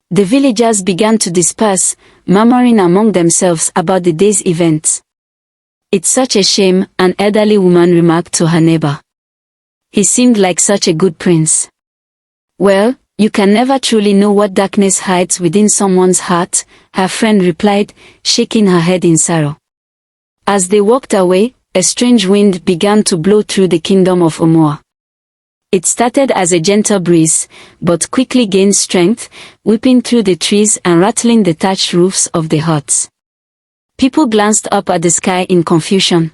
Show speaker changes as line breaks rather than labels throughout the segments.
The villagers began to disperse, murmuring among themselves about the day's events. "It's such a shame," an elderly woman remarked to her neighbor. "He seemed like such a good prince." "Well, you can never truly know what darkness hides within someone's heart," her friend replied, shaking her head in sorrow. As they walked away, a strange wind began to blow through the kingdom of Omoa. It started as a gentle breeze, but quickly gained strength, whipping through the trees and rattling the thatched roofs of the huts. People glanced up at the sky in confusion.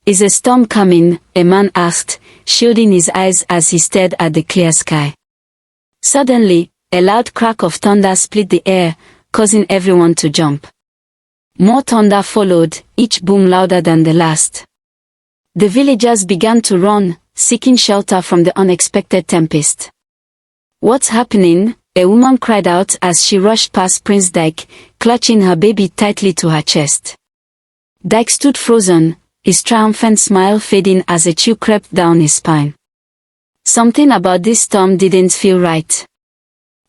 "Is a storm coming?" a man asked, shielding his eyes as he stared at the clear sky. Suddenly, a loud crack of thunder split the air, causing everyone to jump. More thunder followed, each boom louder than the last. The villagers began to run, seeking shelter from the unexpected tempest. "What's happening?" a woman cried out as she rushed past Prince Dyke, clutching her baby tightly to her chest. Dyke stood frozen, his triumphant smile fading as a chill crept down his spine. Something about this storm didn't feel right.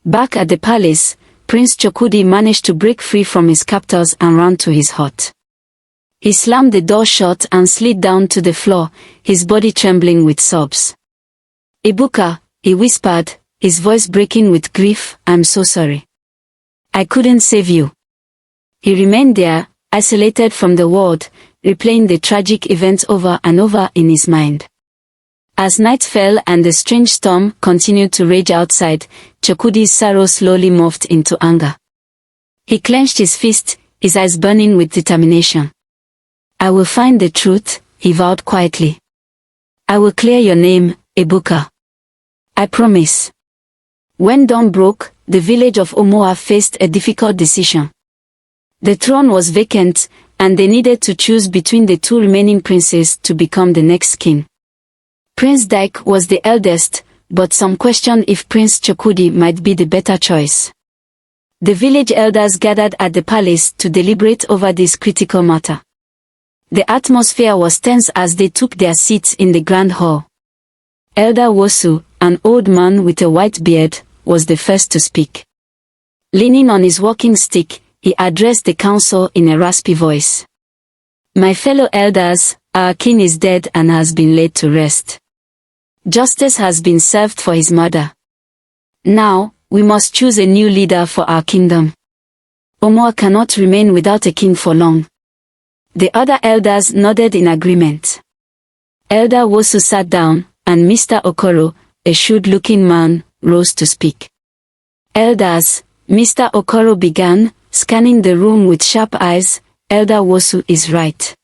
Back at the palace, Prince Chokudi managed to break free from his captors and ran to his hut. He slammed the door shut and slid down to the floor, his body trembling with sobs. "Ibuka," he whispered, his voice breaking with grief, "I'm so sorry. I couldn't save you." He remained there, isolated from the world, replaying the tragic events over and over in his mind. As night fell and the strange storm continued to rage outside, Chokudi's sorrow slowly morphed into anger. He clenched his fist, his eyes burning with determination. "I will find the truth," he vowed quietly. "I will clear your name, Ibuka. I promise." When dawn broke, the village of Omoa faced a difficult decision. The throne was vacant, and they needed to choose between the two remaining princes to become the next king. Prince Dyke was the eldest, but some questioned if Prince Chokudi might be the better choice. The village elders gathered at the palace to deliberate over this critical matter. The atmosphere was tense as they took their seats in the grand hall. Elder Wosu, an old man with a white beard, was the first to speak. Leaning on his walking stick, he addressed the council in a raspy voice. "My fellow elders, our king is dead and has been laid to rest. Justice has been served for his murder. Now, we must choose a new leader for our kingdom. Omoa cannot remain without a king for long." The other elders nodded in agreement. Elder Wosu sat down, and Mr. Okoro, a shrewd-looking man, rose to speak. "Elders," Mr. Okoro began, scanning the room with sharp eyes, "Elder Wosu is right.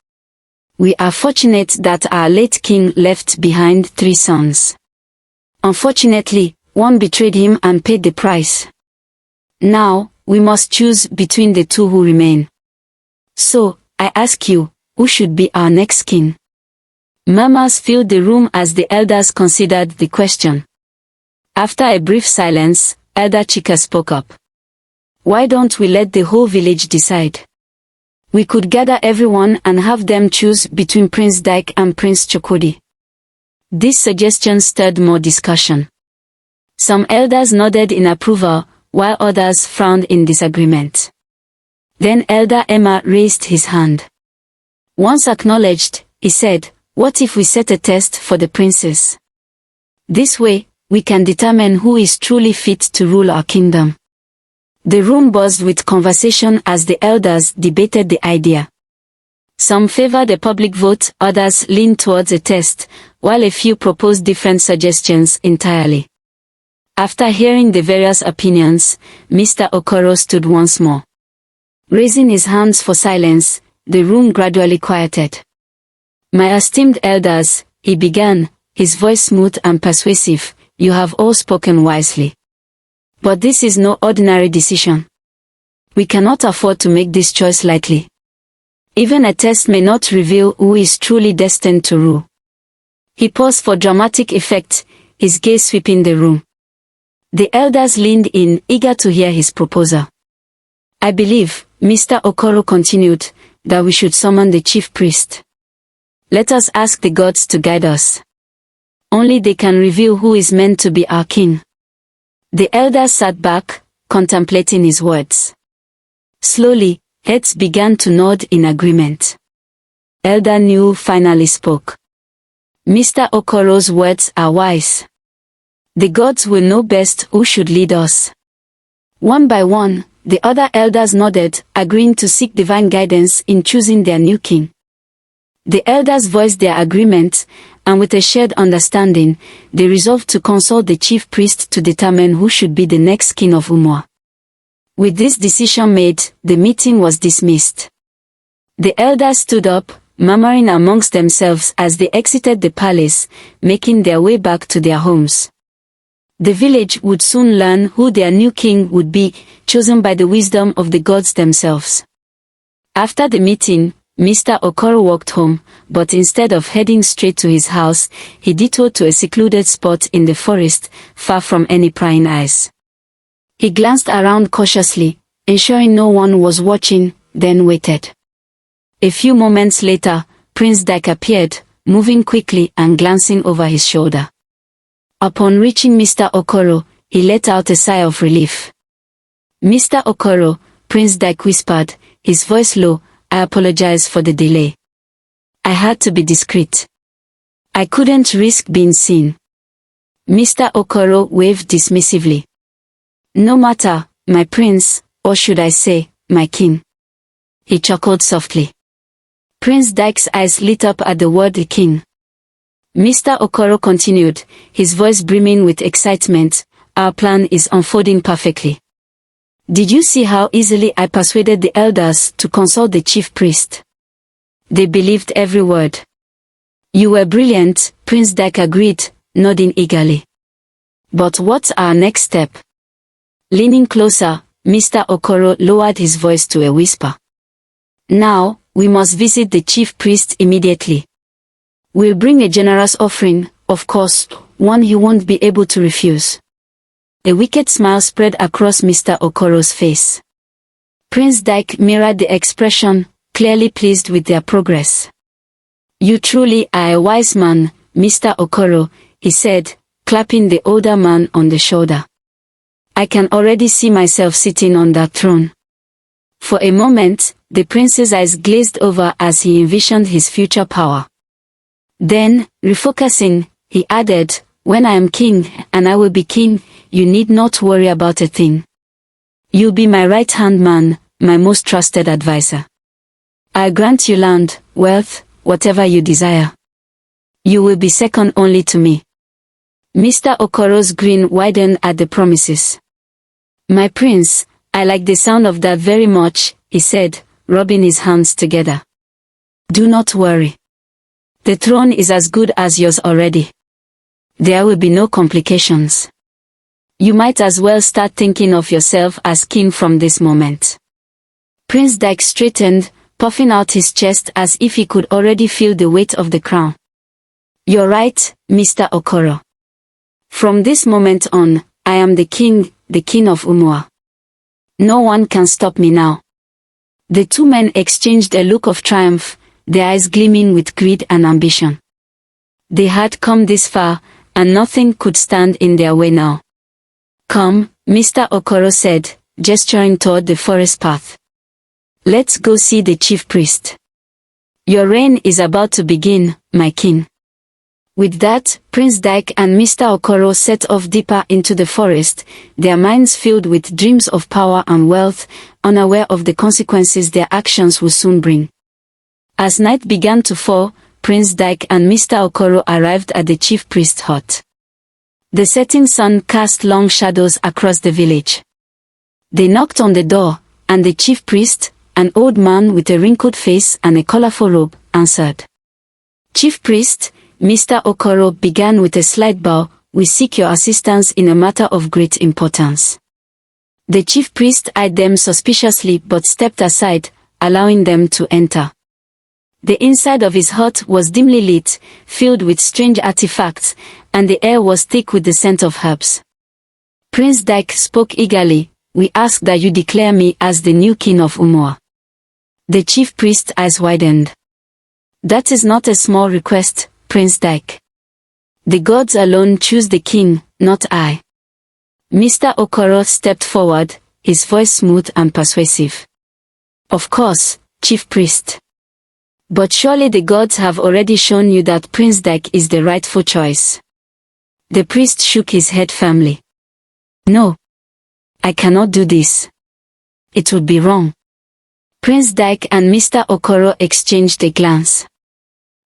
We are fortunate that our late king left behind 3 sons. Unfortunately, one betrayed him and paid the price. Now, we must choose between the 2 who remain. So, I ask you, who should be our next king?" Murmurs filled the room as the elders considered the question. After a brief silence, Elder Chika spoke up. "Why don't we let the whole village decide? We could gather everyone and have them choose between Prince Dyke and Prince Chokudi." This suggestion stirred more discussion. Some elders nodded in approval, while others frowned in disagreement. Then Elder Emma raised his hand. Once acknowledged, he said, "What if we set a test for the princes? This way, we can determine who is truly fit to rule our kingdom." The room buzzed with conversation as the elders debated the idea. Some favored a public vote, others leaned towards a test, while a few proposed different suggestions entirely. After hearing the various opinions, Mr. Okoro stood once more. Raising his hands for silence, the room gradually quieted. "My esteemed elders," he began, his voice smooth and persuasive, "you have all spoken wisely. But this is no ordinary decision. We cannot afford to make this choice lightly. Even a test may not reveal who is truly destined to rule." He paused for dramatic effect, his gaze sweeping the room. The elders leaned in, eager to hear his proposal. "I believe," Mr. Okoro continued, "that we should summon the chief priest. Let us ask the gods to guide us. Only they can reveal who is meant to be our king." The elders sat back, contemplating his words. Slowly, heads began to nod in agreement. Elder New finally spoke. Mr. Okoro's words are wise. The gods will know best who should lead us. One by one, the other elders nodded, agreeing to seek divine guidance in choosing their new king. The elders voiced their agreement, and with a shared understanding, they resolved to consult the chief priest to determine who should be the next king of Umwa. With this decision made, the meeting was dismissed. The elders stood up, murmuring amongst themselves as they exited the palace, making their way back to their homes. The village would soon learn who their new king would be, chosen by the wisdom of the gods themselves. After the meeting, Mr. Okoro walked home, but instead of heading straight to his house, he detoured to a secluded spot in the forest, far from any prying eyes. He glanced around cautiously, ensuring no one was watching, then waited. A few moments later, Prince Dak appeared, moving quickly and glancing over his shoulder. Upon reaching Mr. Okoro, he let out a sigh of relief. "Mr. Okoro," Prince Dak whispered, his voice low, "I apologize for the delay. I had to be discreet. I couldn't risk being seen." Mr. Okoro waved dismissively. "No matter, my prince, or should I say, my king." He chuckled softly. Prince Dak's eyes lit up at the word king. Mr. Okoro continued, his voice brimming with excitement, "Our plan is unfolding perfectly. Did you see how easily I persuaded the elders to consult the chief priest? They believed every word." "You were brilliant," Prince Dak agreed, nodding eagerly. "But what's our next step?" Leaning closer, Mr. Okoro lowered his voice to a whisper. "Now, we must visit the chief priest immediately. We'll bring a generous offering, of course, one he won't be able to refuse." A wicked smile spread across Mr. Okoro's face. Prince Dak mirrored the expression, clearly pleased with their progress. "You truly are a wise man, Mr. Okoro," he said, clapping the older man on the shoulder. "I can already see myself sitting on that throne." For a moment, the prince's eyes glazed over as he envisioned his future power. Then, refocusing, he added, "When I am king, and I will be king, you need not worry about a thing. You'll be my right-hand man, my most trusted advisor. I'll grant you land, wealth, whatever you desire. You will be second only to me." Mr. Okoro's grin widened at the promises. "My prince, I like the sound of that very much," he said, rubbing his hands together. "Do not worry. The throne is as good as yours already. There will be no complications. You might as well start thinking of yourself as king from this moment." Prince Dak straightened, puffing out his chest as if he could already feel the weight of the crown. "You're right, Mr. Okoro. From this moment on, I am the king of Umwa. No one can stop me now." The two men exchanged a look of triumph, their eyes gleaming with greed and ambition. They had come this far, and nothing could stand in their way now. "Come," Mr. Okoro said, gesturing toward the forest path. "Let's go see the chief priest. Your reign is about to begin, my king." With that, Prince Dak and Mr. Okoro set off deeper into the forest, their minds filled with dreams of power and wealth, unaware of the consequences their actions would soon bring. As night began to fall, Prince Dak and Mr. Okoro arrived at the chief priest's hut. The setting sun cast long shadows across the village. They knocked on the door, and the chief priest, an old man with a wrinkled face and a colorful robe, answered. "Chief priest," Mr. Okoro began with a slight bow, "we seek your assistance in a matter of great importance." The chief priest eyed them suspiciously but stepped aside, allowing them to enter. The inside of his hut was dimly lit, filled with strange artifacts, and the air was thick with the scent of herbs. Prince Dak spoke eagerly, "We ask that you declare me as the new king of Umwa." The chief priest's eyes widened. "That is not a small request, Prince Dak. The gods alone choose the king, not I. Mr. Okoro stepped forward, his voice smooth and persuasive. Of course, Chief Priest. But surely the gods have already shown you that Prince Dak is the rightful choice. The priest shook his head firmly. No. I cannot do this. It would be wrong. Prince Dak and Mr. Okoro exchanged a glance.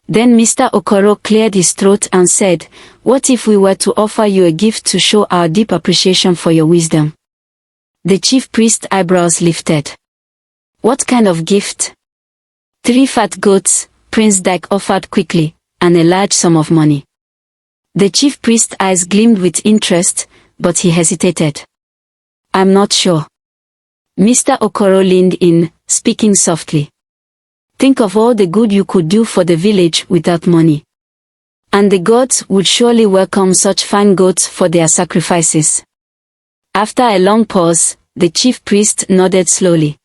Then Mr. Okoro cleared his throat and said, "What if we were to offer you a gift to show our deep appreciation for your wisdom?" The chief priest's eyebrows lifted. What kind of gift? 3 fat goats, Prince Dak offered quickly, and a large sum of money. The chief priest's eyes gleamed with interest, but he hesitated. I'm not sure. Mr. Okoro leaned in, speaking softly. Think of all the good you could do for the village without money. And the gods would surely welcome such fine goats for their sacrifices. After a long pause, the chief priest nodded slowly.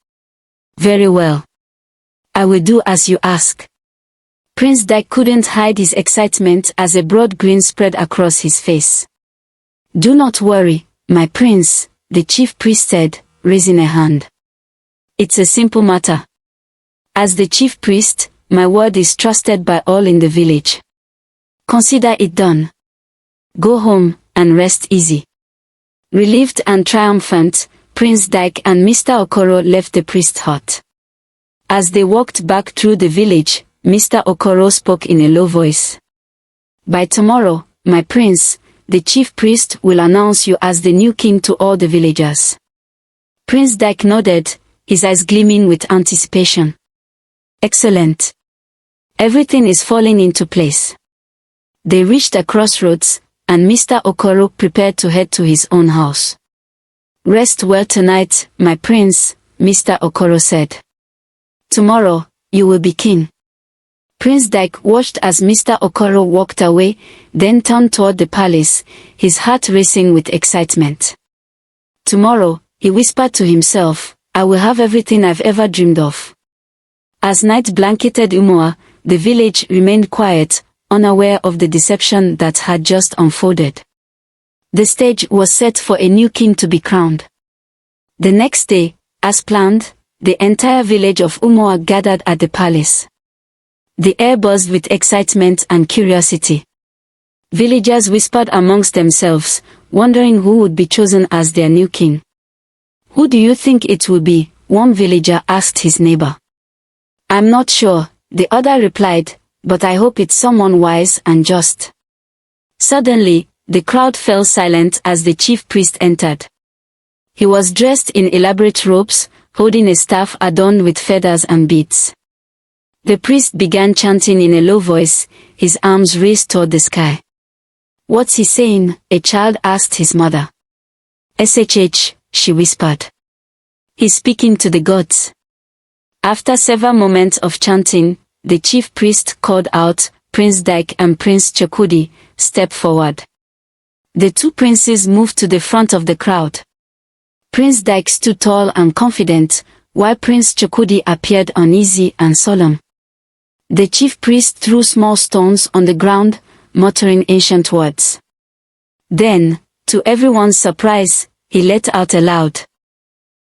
Very well. I will do as you ask. Prince Dak couldn't hide his excitement as a broad grin spread across his face. Do not worry, my prince, the chief priest said, raising a hand. It's a simple matter. As the chief priest, my word is trusted by all in the village. Consider it done. Go home and rest easy. Relieved and triumphant, Prince Dak and Mr. Okoro left the priest's hut. As they walked back through the village, Mr. Okoro spoke in a low voice. By tomorrow, my prince, the chief priest will announce you as the new king to all the villagers. Prince Dak nodded, his eyes gleaming with anticipation. Excellent. Everything is falling into place. They reached a crossroads, and Mr. Okoro prepared to head to his own house. Rest well tonight, my prince, Mr. Okoro said. Tomorrow, you will be king. Prince Dak watched as Mr. Okoro walked away, then turned toward the palace, his heart racing with excitement. Tomorrow, he whispered to himself, I will have everything I've ever dreamed of. As night blanketed Umuahia, the village remained quiet, unaware of the deception that had just unfolded. The stage was set for a new king to be crowned. The next day, as planned, the entire village of Umuahia gathered at the palace. The air buzzed with excitement and curiosity. Villagers whispered amongst themselves, wondering who would be chosen as their new king. Who do you think it will be? One villager asked his neighbor. I'm not sure, the other replied, but I hope it's someone wise and just. Suddenly, the crowd fell silent as the chief priest entered. He was dressed in elaborate robes, holding a staff adorned with feathers and beads. The priest began chanting in a low voice, his arms raised toward the sky. What's he saying? A child asked his mother. SHH, she whispered. He's speaking to the gods. After several moments of chanting, the chief priest called out, Prince Dak and Prince Chokudi, step forward. The two princes moved to the front of the crowd. Prince Dak stood tall and confident, while Prince Chokudi appeared uneasy and solemn. The chief priest threw small stones on the ground, muttering ancient words. Then, to everyone's surprise, he let out a loud